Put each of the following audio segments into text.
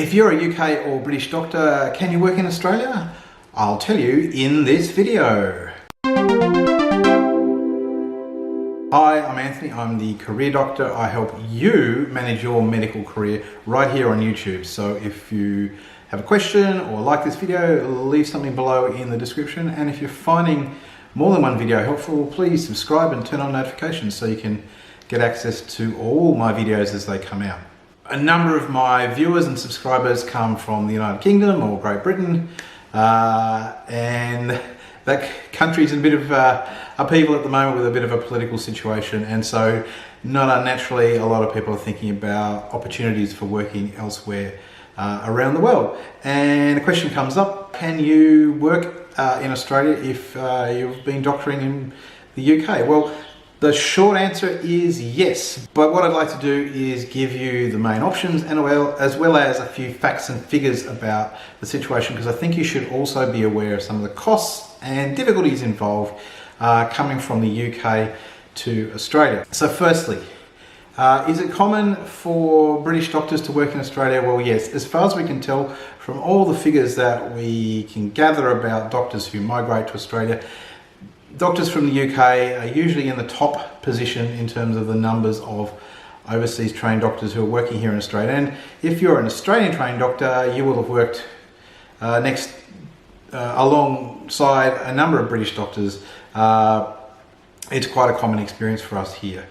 If you're a UK or British doctor, can you work in Australia? I'll tell you in this video. Hi, I'm Anthony. I'm the career doctor. I help you manage your medical career right here on YouTube. So if you have a question or like this video, leave something below in the description. And if you're finding more than one video helpful, please subscribe and turn on notifications so you can get access to all my videos as they come out. A number of my viewers and subscribers come from the United Kingdom or Great Britain, and that country's in a bit of upheaval at the moment with a bit of a political situation, and so not unnaturally a lot of people are thinking about opportunities for working elsewhere around the world. And a question comes up, can you work in Australia if you've been doctoring in the UK? Well, the short answer is yes, but what I'd like to do is give you the main options and as well as a few facts and figures about the situation, because I think you should also be aware of some of the costs and difficulties involved coming from the UK to Australia. So firstly, is it common for British doctors to work in Australia? Well, yes. As far as we can tell from all the figures that we can gather about doctors who migrate to Australia, doctors from the UK are usually in the top position in terms of the numbers of overseas trained doctors who are working here in Australia. And if you're an Australian trained doctor, you will have worked alongside a number of British doctors. It's quite a common experience for us here.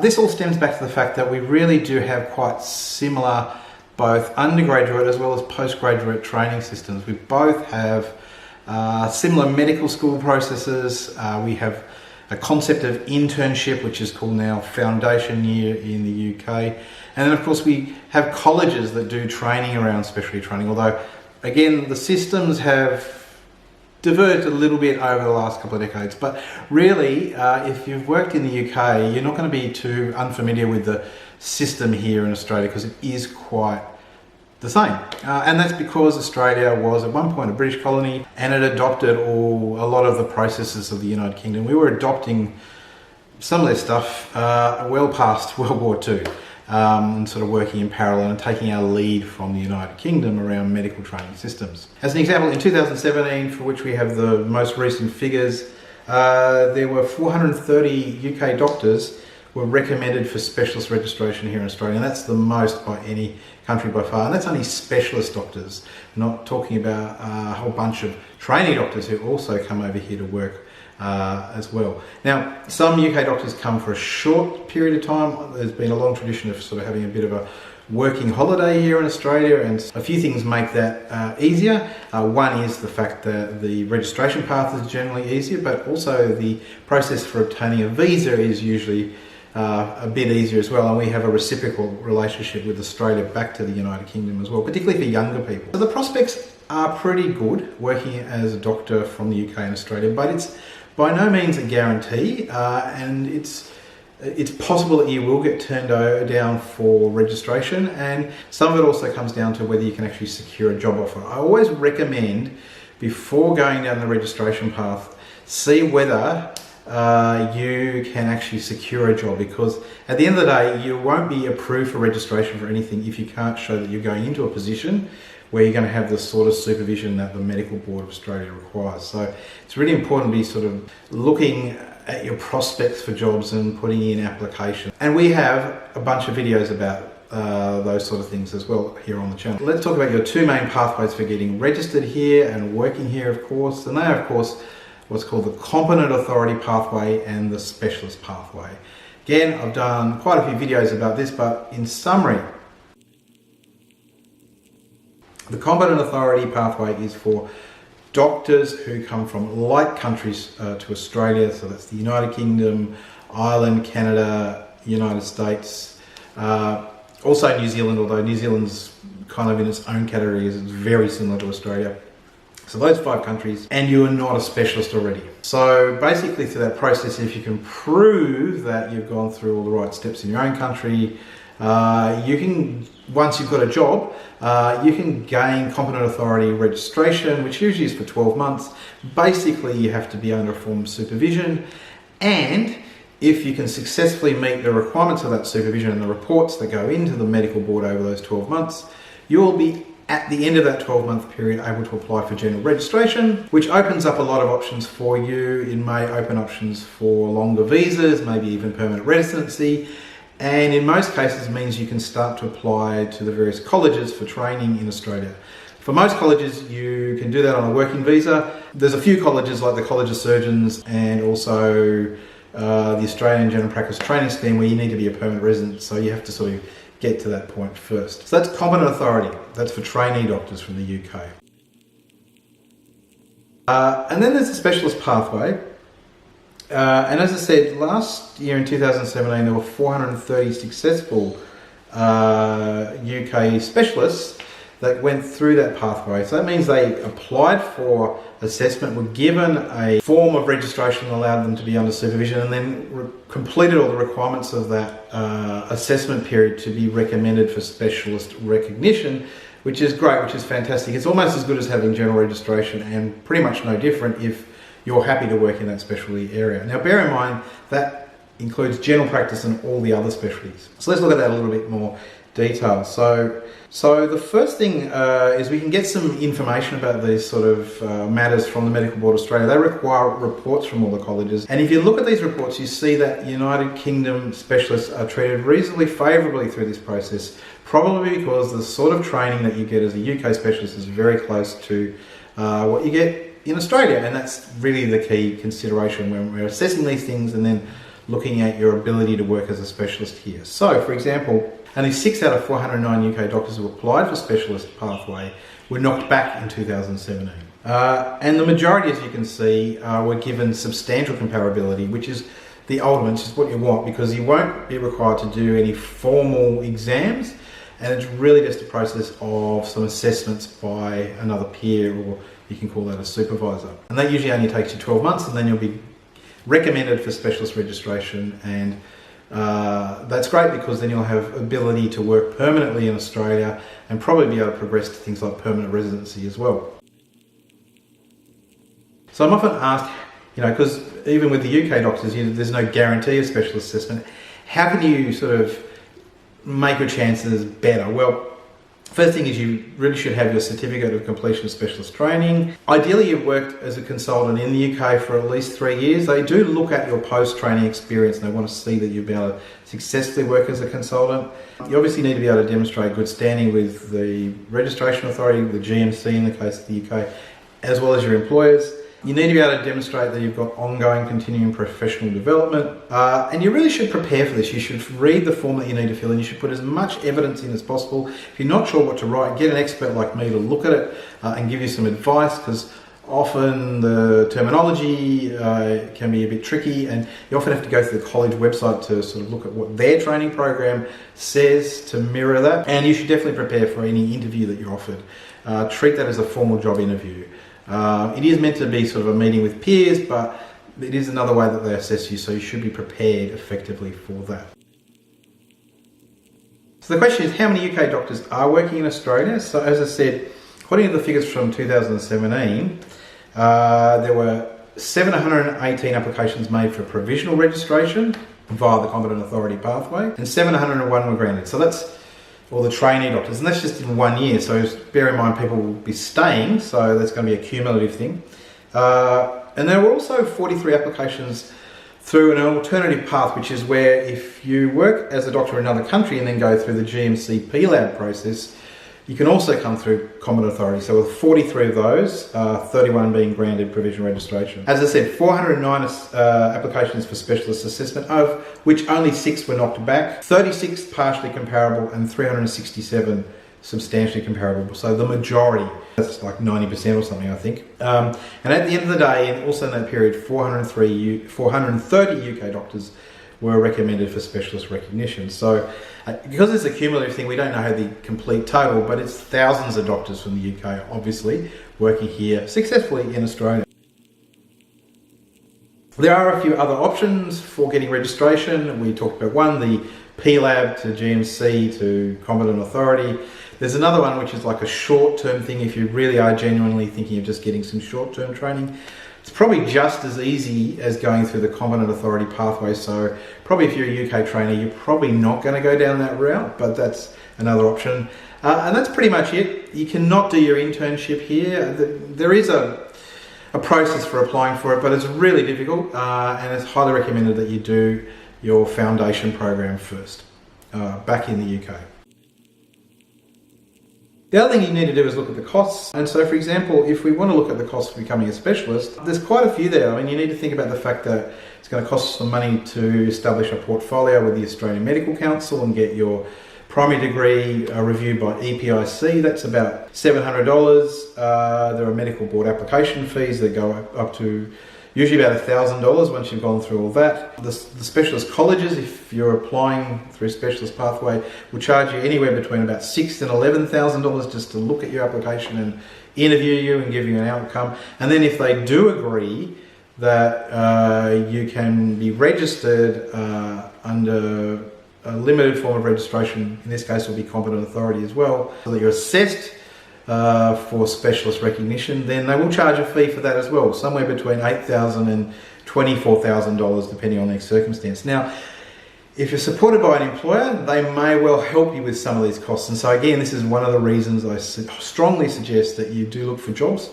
This all stems back to the fact that we really do have quite similar both undergraduate as well as postgraduate training systems. We both have similar medical school processes. We have a concept of internship, which is called now foundation year in the UK. And then of course we have colleges that do training around specialty training, although again the systems have diverged a little bit over the last couple of decades. But really, if you've worked in the UK, you're not going to be too unfamiliar with the system here in Australia, because it is quite the same. And that's because Australia was at one point a British colony and it adopted a lot of the processes of the United Kingdom. We were adopting some of their stuff well past World War II, and sort of working in parallel and taking our lead from the United Kingdom around medical training systems. As an example, in 2017, for which we have the most recent figures, there were 430 UK doctors were recommended for specialist registration here in Australia, and that's the most by any country by far. And that's only specialist doctors, not talking about a whole bunch of trainee doctors who also come over here to work as well. Now, some UK doctors come for a short period of time. There's been a long tradition of sort of having a bit of a working holiday here in Australia, and a few things make that easier. One is the fact that the registration path is generally easier, but also the process for obtaining a visa is usually a bit easier as well, and we have a reciprocal relationship with Australia back to the United Kingdom as well, particularly for younger people. So the prospects are pretty good working as a doctor from the UK and Australia, but it's by no means a guarantee, and it's possible that you will get turned down for registration, and some of it also comes down to whether you can actually secure a job offer. I always recommend, before going down the registration path, see whether you can actually secure a job, because at the end of the day you won't be approved for registration for anything if you can't show that you're going into a position where you're going to have the sort of supervision that the Medical Board of Australia requires. So it's really important to be sort of looking at your prospects for jobs and putting in applications. And we have a bunch of videos about those sort of things as well here on the channel. Let's talk about your two main pathways for getting registered here and working here, of course. And they are, of course, what's called the Competent Authority pathway and the Specialist pathway. Again, I've done quite a few videos about this, but in summary, the Competent Authority pathway is for doctors who come from like countries to Australia, so that's the United Kingdom, Ireland, Canada, United States, also New Zealand, although New Zealand's kind of in its own category, it's very similar to Australia. So those 5 countries, and you are not a specialist already. So basically through that process, if you can prove that you've gone through all the right steps in your own country, you can, once you've got a job, you can gain Competent Authority registration, which usually is for 12 months. Basically, you have to be under a form of supervision, and if you can successfully meet the requirements of that supervision and the reports that go into the medical board over those 12 months, you'll be at the end of that 12-month period able to apply for general registration, which opens up a lot of options for you. It may open options for longer visas, maybe even permanent residency, and in most cases means you can start to apply to the various colleges for training in Australia. For most colleges, you can do that on a working visa. There's a few colleges like the College of Surgeons and also the Australian General Practice Training Scheme where you need to be a permanent resident, so you have to sort of get to that point first. So that's competent authority. That's for trainee doctors from the UK. And then there's the specialist pathway. And as I said, last year in 2017, there were 430 successful UK specialists that went through that pathway. So that means they applied for assessment, were given a form of registration that allowed them to be under supervision, and then completed all the requirements of that assessment period to be recommended for specialist recognition, which is great, which is fantastic. It's almost as good as having general registration and pretty much no different if you're happy to work in that specialty area. Now bear in mind that includes general practice and all the other specialties. So let's look at that a little bit more detail. So the first thing is we can get some information about these sort of matters from the Medical Board Australia. They require reports from all the colleges, and if you look at these reports, you see that United Kingdom specialists are treated reasonably favourably through this process, probably because the sort of training that you get as a UK specialist is very close to what you get in Australia, and that's really the key consideration when we're assessing these things and then looking at your ability to work as a specialist here. So, for example, only 6 out of 409 UK doctors who applied for specialist pathway were knocked back in 2017. And the majority, as you can see, were given substantial comparability, which is the ultimate, which is what you want, because you won't be required to do any formal exams, and it's really just a process of some assessments by another peer, or you can call that a supervisor. And that usually only takes you 12 months, and then you'll be recommended for specialist registration, and that's great because then you'll have ability to work permanently in Australia and probably be able to progress to things like permanent residency as well. So I'm often asked, because even with the UK doctors, there's no guarantee of specialist assessment. How can you sort of make your chances better? Well, first thing is you really should have your certificate of completion of specialist training. Ideally, you've worked as a consultant in the UK for at least 3 years. They do look at your post-training experience and they want to see that you've been able to successfully work as a consultant. You obviously need to be able to demonstrate good standing with the registration authority, the GMC in the case of the UK, as well as your employers. You need to be able to demonstrate that you've got ongoing continuing professional development, and you really should prepare for this. You should read the form that you need to fill in. You should put as much evidence in as possible. If you're not sure what to write, get an expert like me to look at it and give you some advice, because often the terminology can be a bit tricky, and you often have to go to the college website to sort of look at what their training program says to mirror that. And you should definitely prepare for any interview that you're offered. Treat that as a formal job interview. It is meant to be sort of a meeting with peers, but it is another way that they assess you, so you should be prepared effectively for that. So the question is, how many UK doctors are working in Australia? So as I said, according to the figures from 2017, there were 718 applications made for provisional registration via the competent authority pathway, and 701 were granted. So that's all the trainee doctors, and that's just in 1 year. So bear in mind, people will be staying, so that's going to be a cumulative thing. And there were also 43 applications through an alternative path, which is where if you work as a doctor in another country and then go through the GMC PLAB process, you can also come through competent authority. So with 43 of those, 31 being granted provisional registration. As I said, 409 applications for specialist assessment, of which only 6 were knocked back, 36 partially comparable, and 367 substantially comparable. So the majority, that's like 90% or something, I think. And at the end of the day, and also in that period, 430 UK doctors were recommended for specialist recognition. So because it's a cumulative thing, we don't know the complete total, but it's thousands of doctors from the UK, obviously, working here successfully in Australia. There are a few other options for getting registration. We talked about one, the PLAB to GMC to competent authority. There's another one which is like a short-term thing if you really are genuinely thinking of just getting some short-term training. It's probably just as easy as going through the competent authority pathway, so probably if you're a UK trainer, you're probably not going to go down that route, but that's another option. And that's pretty much it. You cannot do your internship here. There is a process for applying for it, but it's really difficult, and it's highly recommended that you do your foundation program first, back in the UK. The other thing you need to do is look at the costs. And so, for example, if we want to look at the costs of becoming a specialist, there's quite a few there. I mean, you need to think about the fact that it's going to cost some money to establish a portfolio with the Australian Medical Council and get your primary degree reviewed by EPIC. That's about $700. There are medical board application fees that go up to usually about $1,000 once you've gone through all that. The specialist colleges, if you're applying through a specialist pathway, will charge you anywhere between about $6,000 and $11,000 just to look at your application and interview you and give you an outcome. And then if they do agree that you can be registered under a limited form of registration, in this case will be competent authority as well, so that you're assessed for specialist recognition, then they will charge a fee for that as well, somewhere between $8,000 and $24,000 depending on their circumstance. Now, if you're supported by an employer, they may well help you with some of these costs. And so again, this is one of the reasons I strongly suggest that you do look for jobs,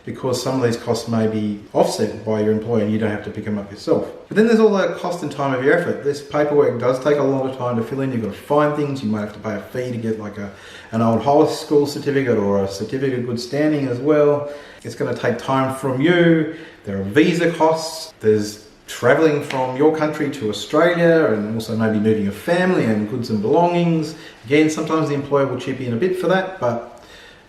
because some of these costs may be offset by your employer and you don't have to pick them up yourself. But then there's all the cost and time of your effort. This paperwork does take a lot of time to fill in. You've got to find things. You might have to pay a fee to get like an old high school certificate or a certificate of good standing as well. It's going to take time from you. There are visa costs. There's travelling from your country to Australia, and also maybe moving your family and goods and belongings. Again, sometimes the employer will chip in a bit for that, but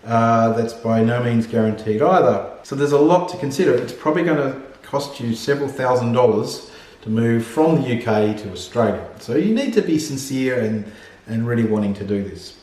that's by no means guaranteed either. So there's a lot to consider. It's probably going to cost you several $1,000s to move from the UK to Australia. So you need to be sincere and really wanting to do this.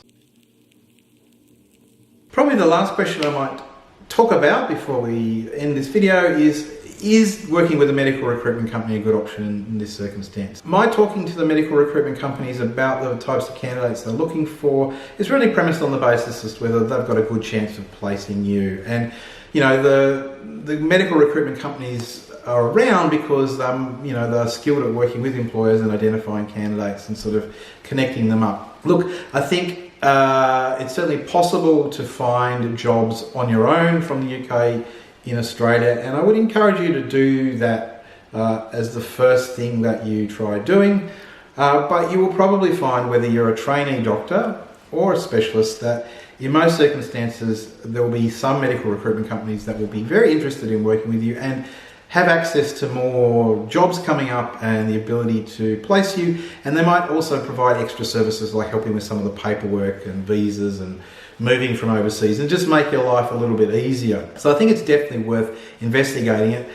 Probably the last question I might talk about before we end this video is working with a medical recruitment company a good option in this circumstance? My talking to the medical recruitment companies about the types of candidates they're looking for is really premised on the basis as to whether they've got a good chance of placing you. And you know, the medical recruitment companies are around because you know, they're skilled at working with employers and identifying candidates and sort of connecting them up. Look, I think it's certainly possible to find jobs on your own from the UK in Australia, and I would encourage you to do that as the first thing that you try doing. But you will probably find, whether you're a trainee doctor or a specialist, that in most circumstances there will be some medical recruitment companies that will be very interested in working with you and have access to more jobs coming up and the ability to place you. And they might also provide extra services like helping with some of the paperwork and visas and moving from overseas, and just make your life a little bit easier. So I think it's definitely worth investigating it.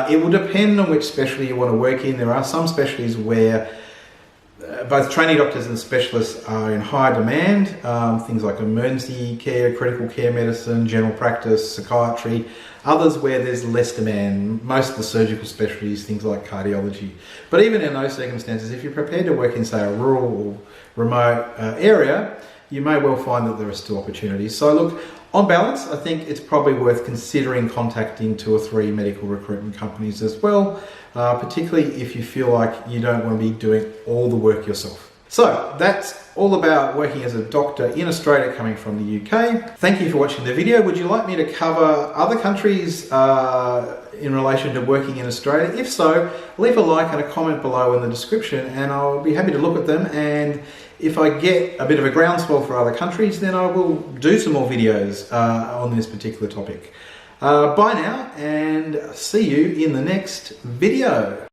It will depend on which specialty you want to work in. There are some specialties where both trainee doctors and specialists are in high demand, things like emergency care, critical care medicine, general practice, psychiatry. Others where there's less demand, most of the surgical specialties, things like cardiology. But even in those circumstances, if you're prepared to work in, say, a rural or remote area, you may well find that there are still opportunities. So look, on balance, I think it's probably worth considering contacting 2 or 3 medical recruitment companies as well, particularly if you feel like you don't want to be doing all the work yourself. So that's all about working as a doctor in Australia coming from the UK. Thank you for watching the video. Would you like me to cover other countries in relation to working in Australia? If so, leave a like and a comment below in the description, and I'll be happy to look at them. And if I get a bit of a groundswell for other countries, then I will do some more videos on this particular topic. Bye now, and see you in the next video.